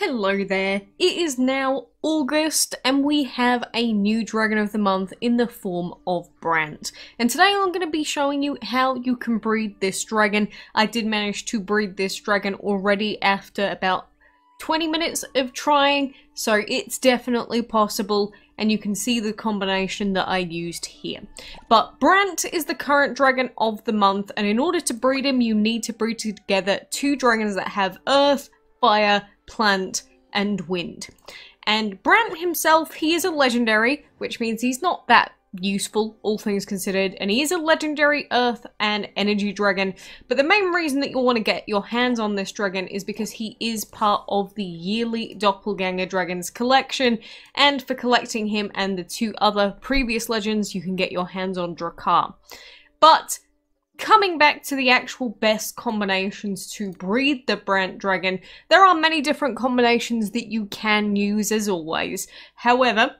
Hello there, it is now August and we have a new dragon of the month in the form of Brant. And today I'm going to be showing you how you can breed this dragon. I did manage to breed this dragon already after about 20 minutes of trying, so it's definitely possible and you can see the combination that I used here. But Brant is the current dragon of the month, and in order to breed him you need to breed together two dragons that have earth, fire, plant, and wind. And Brant himself, he is a legendary, which means he's not that useful, all things considered, and he is a legendary earth and energy dragon. But the main reason that you'll want to get your hands on this dragon is because he is part of the yearly doppelganger dragons collection, and for collecting him and the two other previous legends you can get your hands on Drakkar. But coming back to the actual best combinations to breed the Brant Dragon, there are many different combinations that you can use as always. However,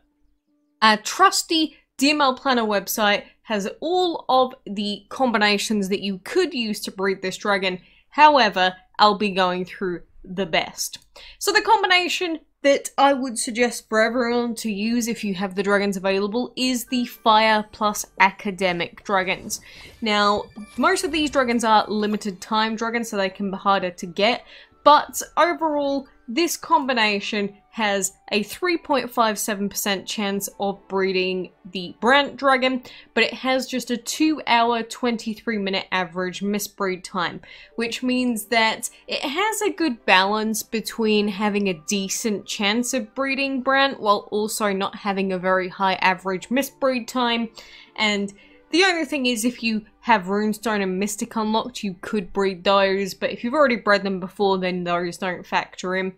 a trusty DML planner website has all of the combinations that you could use to breed this dragon. However, I'll be going through the best. So the combination that I would suggest for everyone to use if you have the dragons available is the Fire plus Academic dragons. Now, most of these dragons are limited time dragons, so they can be harder to get, but overall, this combination has a 3.57% chance of breeding the Brant Dragon, but it has just a 2-hour, 23-minute average misbreed time, which means that it has a good balance between having a decent chance of breeding Brant while also not having a very high average misbreed time. And the only thing is, if you have Runestone and Mystic unlocked, you could breed those, but if you've already bred them before, then those don't factor in.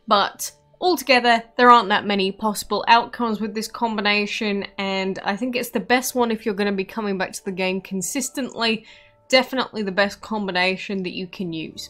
But altogether, there aren't that many possible outcomes with this combination, and I think it's the best one if you're going to be coming back to the game consistently. Definitely the best combination that you can use.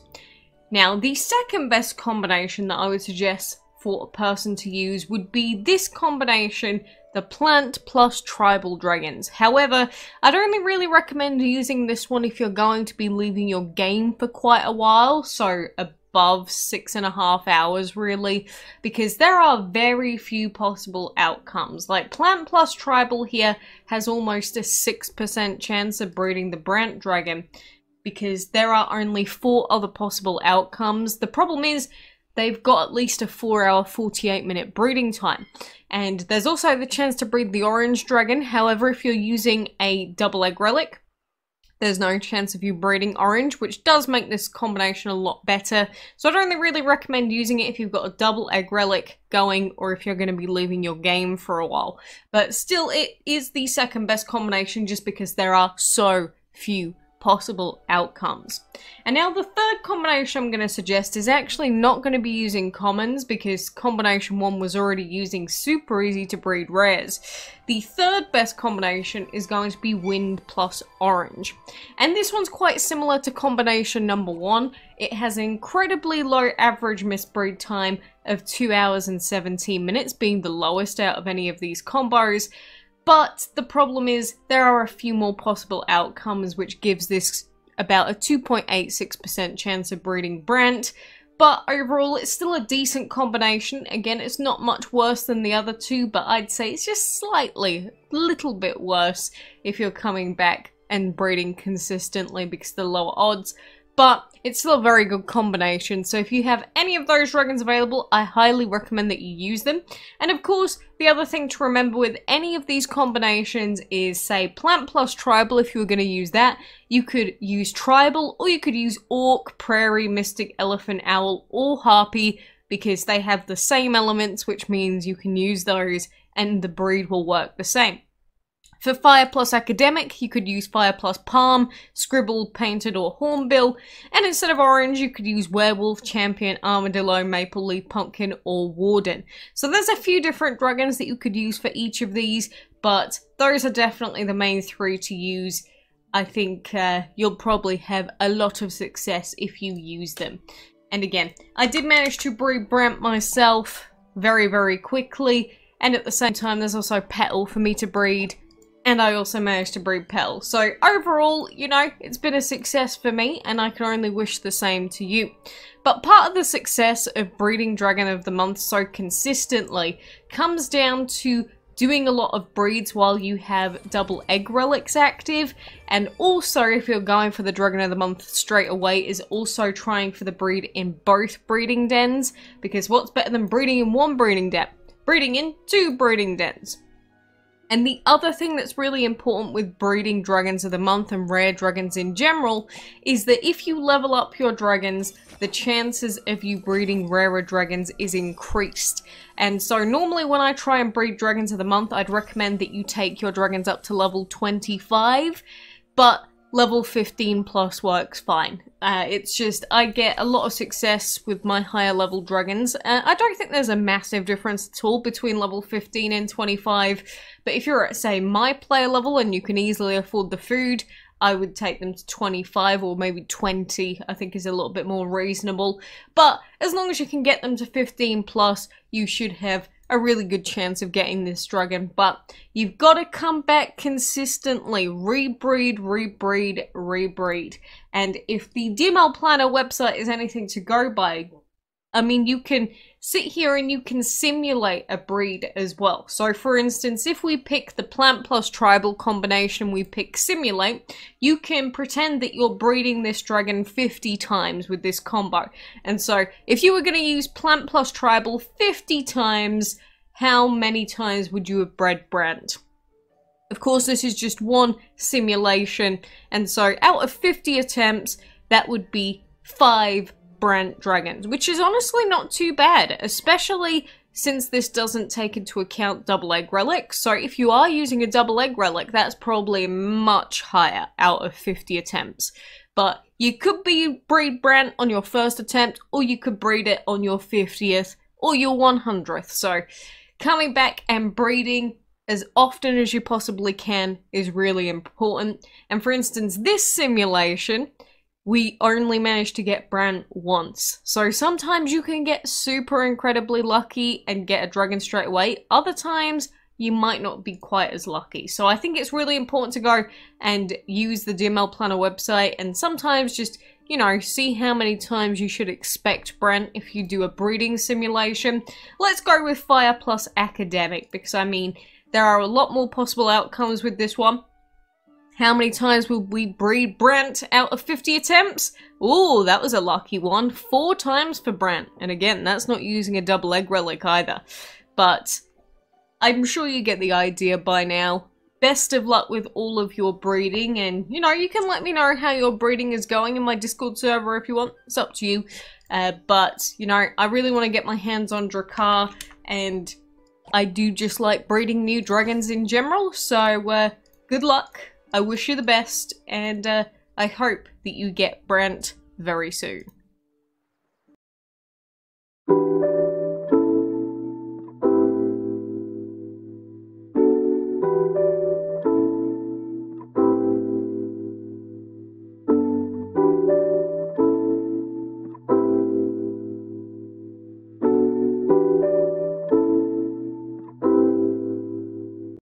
Now, the second best combination that I would suggest for a person to use would be this combination, the Plant plus Tribal Dragons. However, I'd only really recommend using this one if you're going to be leaving your game for quite a while, so above 6.5 hours really, because there are very few possible outcomes. Like Plant plus Tribal here has almost a 6% chance of breeding the Brant Dragon, because there are only 4 other possible outcomes. The problem is, they've got at least a 4-hour, 48-minute breeding time. And there's also the chance to breed the Orange Dragon. However, if you're using a double egg relic, there's no chance of you breeding Orange, which does make this combination a lot better. So I'd only really recommend using it if you've got a double egg relic going, or if you're going to be leaving your game for a while. But still, it is the second best combination just because there are so few possible outcomes. And now the third combination I'm going to suggest is actually not going to be using commons, because combination 1 was already using super easy to breed rares. The third best combination is going to be Wind plus Orange. And this one's quite similar to combination number 1. It has an incredibly low average misbreed time of 2 hours and 17 minutes, being the lowest out of any of these combos. But the problem is, there are a few more possible outcomes, which gives this about a 2.86% chance of breeding Brant. But overall, it's still a decent combination. Again, it's not much worse than the other two, but I'd say it's just slightly, a little bit worse if you're coming back and breeding consistently because of the lower odds. But it's still a very good combination, so if you have any of those dragons available, I highly recommend that you use them. And of course, the other thing to remember with any of these combinations is, say, Plant plus Tribal. If you were going to use that, you could use Tribal, or you could use Orc, Prairie, Mystic, Elephant, Owl, or Harpy, because they have the same elements, which means you can use those and the breed will work the same. For Fire plus Academic, you could use Fire plus Palm, Scribble, Painted, or Hornbill. And instead of Orange, you could use Werewolf, Champion, Armadillo, Maple Leaf, Pumpkin, or Warden. So there's a few different dragons that you could use for each of these, but those are definitely the main 3 to use. I think you'll probably have a lot of success if you use them. And again, I did manage to breed Brant myself very, very quickly. And at the same time, there's also Petal for me to breed. And I also managed to breed Pell. So overall, you know, it's been a success for me, and I can only wish the same to you. But part of the success of breeding Dragon of the Month so consistently comes down to doing a lot of breeds while you have double egg relics active, and also if you're going for the Dragon of the Month straight away is also trying for the breed in both breeding dens, because what's better than breeding in one breeding den? Breeding in 2 breeding dens. And the other thing that's really important with breeding Dragons of the Month and rare dragons in general is that if you level up your dragons, the chances of you breeding rarer dragons is increased. And so normally when I try and breed Dragons of the Month, I'd recommend that you take your dragons up to level 25, but level 15 plus works fine. It's just, I get a lot of success with my higher level dragons. I don't think there's a massive difference at all between level 15 and 25, but if you're at, say, my player level and you can easily afford the food, I would take them to 25 or maybe 20, I think is a little bit more reasonable. But as long as you can get them to 15 plus, you should have a really good chance of getting this dragon. But you've got to come back consistently, rebreed, rebreed, rebreed. And if the DML Planner website is anything to go by, I mean, you can sit here and you can simulate a breed as well. So for instance, if we pick the plant plus tribal combination, we pick simulate, you can pretend that you're breeding this dragon 50 times with this combo. And so if you were going to use plant plus tribal 50 times, how many times would you have bred Brant? Of course, this is just one simulation. And so out of 50 attempts, that would be 5 Brant dragons, which is honestly not too bad, especially since this doesn't take into account double egg relics. So if you are using a double egg relic, that's probably much higher out of 50 attempts. But you could breed Brant on your first attempt, or you could breed it on your 50th or your 100th. So coming back and breeding as often as you possibly can is really important. And for instance, this simulation, we only managed to get Brant once. So sometimes you can get super incredibly lucky and get a dragon straight away. Other times, you might not be quite as lucky. So I think it's really important to go and use the DML Planner website and sometimes just, you know, see how many times you should expect Brant if you do a breeding simulation. Let's go with Fire plus Academic, because I mean, there are a lot more possible outcomes with this one. How many times will we breed Brant out of 50 attempts? Ooh, that was a lucky one. 4 times for Brant. And again, that's not using a double egg relic either. But I'm sure you get the idea by now. Best of luck with all of your breeding. And, you know, you can let me know how your breeding is going in my Discord server if you want. It's up to you. But, you know, I really want to get my hands on Drakkar. And I do just like breeding new dragons in general. So, good luck. I wish you the best, and I hope that you get Brant very soon.